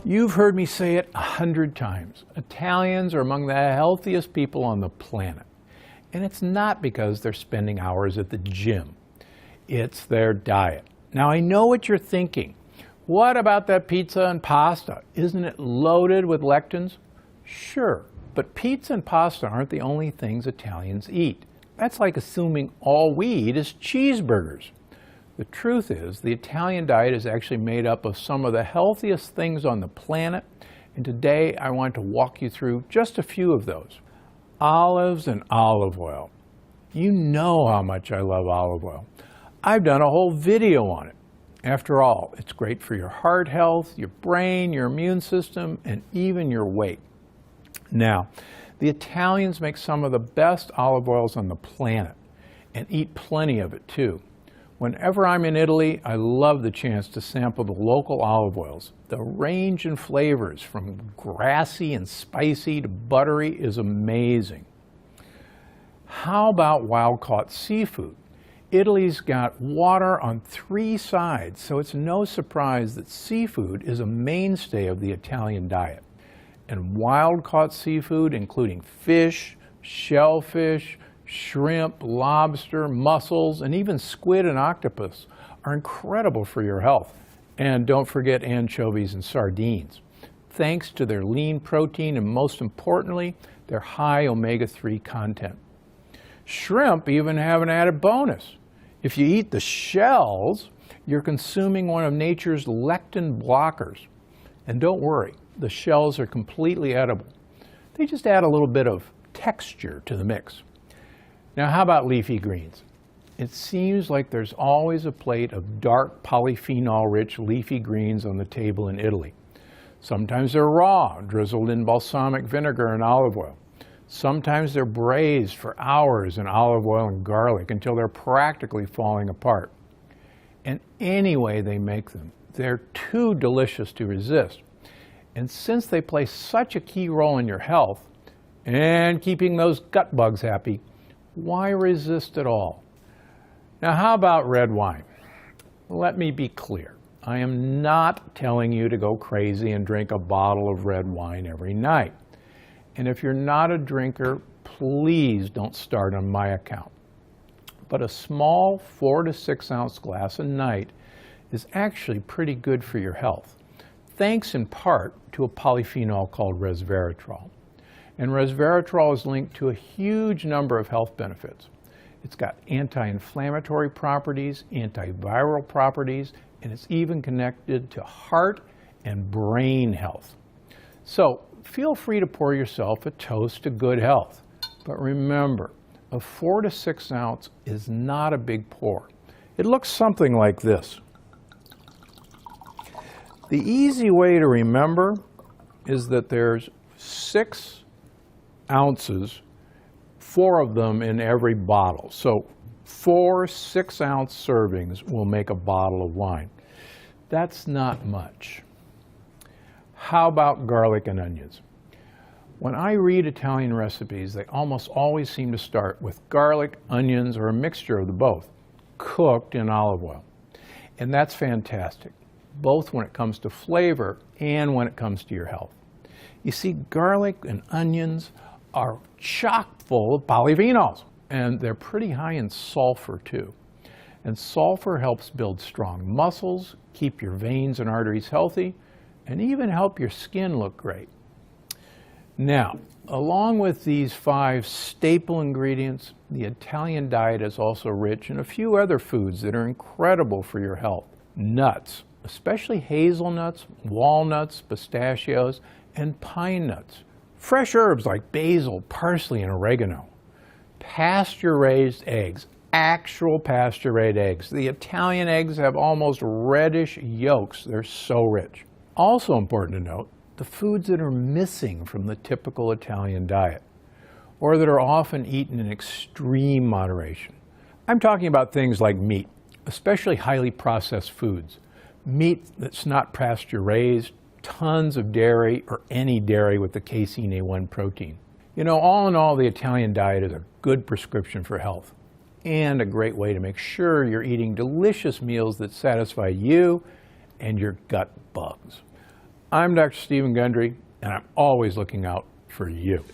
You've heard me say it 100 times. Italians are among the healthiest people on the planet. And it's not because they're spending hours at the gym. It's their diet. Now, I know what you're thinking. What about that pizza and pasta? Isn't it loaded with lectins? Sure, but pizza and pasta aren't the only things Italians eat. That's like assuming all we eat is cheeseburgers. The truth is, the Italian diet is actually made up of some of the healthiest things on the planet, and today I want to walk you through just a few of those. Olives and olive oil. You know how much I love olive oil. I've done a whole video on it. After all, it's great for your heart health, your brain, your immune system, and even your weight. Now, the Italians make some of the best olive oils on the planet and eat plenty of it too. Whenever I'm in Italy, I love the chance to sample the local olive oils. The range in flavors from grassy and spicy to buttery is amazing. How about wild-caught seafood? Italy's got water on 3 sides, so it's no surprise that seafood is a mainstay of the Italian diet. And wild-caught seafood, including fish, shellfish, shrimp, lobster, mussels, and even squid and octopus are incredible for your health. And don't forget anchovies and sardines, thanks to their lean protein and, most importantly, their high omega-3 content. Shrimp even have an added bonus. If you eat the shells, you're consuming one of nature's lectin blockers. And don't worry, the shells are completely edible. They just add a little bit of texture to the mix. Now, how about leafy greens? It seems like there's always a plate of dark polyphenol-rich leafy greens on the table in Italy. Sometimes they're raw, drizzled in balsamic vinegar and olive oil. Sometimes they're braised for hours in olive oil and garlic until they're practically falling apart. And any way they make them, they're too delicious to resist. And since they play such a key role in your health and keeping those gut bugs happy, why resist at all? Now, how about red wine? Let me be clear. I am not telling you to go crazy and drink a bottle of red wine every night. And if you're not a drinker, please don't start on my account. But a small 4 to 6 ounce glass a night is actually pretty good for your health, thanks in part to a polyphenol called resveratrol. And resveratrol is linked to a huge number of health benefits. It's got anti-inflammatory properties, antiviral properties, and it's even connected to heart and brain health. So feel free to pour yourself a toast to good health. But remember, a 4 to 6 ounce is not a big pour. It looks something like this. The easy way to remember is that there's 6 ounces, 4 of them in every bottle. So 4 6-ounce servings will make a bottle of wine. That's not much. How about garlic and onions? When I read Italian recipes, they almost always seem to start with garlic, onions, or a mixture of the both, cooked in olive oil. And that's fantastic, both when it comes to flavor and when it comes to your health. You see, garlic and onions are chock full of polyphenols, and they're pretty high in sulfur too. And sulfur helps build strong muscles, keep your veins and arteries healthy, and even help your skin look great. Now, along with these 5 staple ingredients, the Italian diet is also rich in a few other foods that are incredible for your health. Nuts, especially hazelnuts, walnuts, pistachios, and pine nuts. Fresh herbs like basil, parsley, and oregano. Pasture-raised eggs, actual pasture-raised eggs. The Italian eggs have almost reddish yolks. They're so rich. Also important to note, the foods that are missing from the typical Italian diet, or that are often eaten in extreme moderation. I'm talking about things like meat, especially highly processed foods. Meat that's not pasture-raised, tons of dairy, or any dairy with the casein A1 protein. You know, all in all, the Italian diet is a good prescription for health and a great way to make sure you're eating delicious meals that satisfy you and your gut bugs. I'm Dr. Stephen Gundry, and I'm always looking out for you.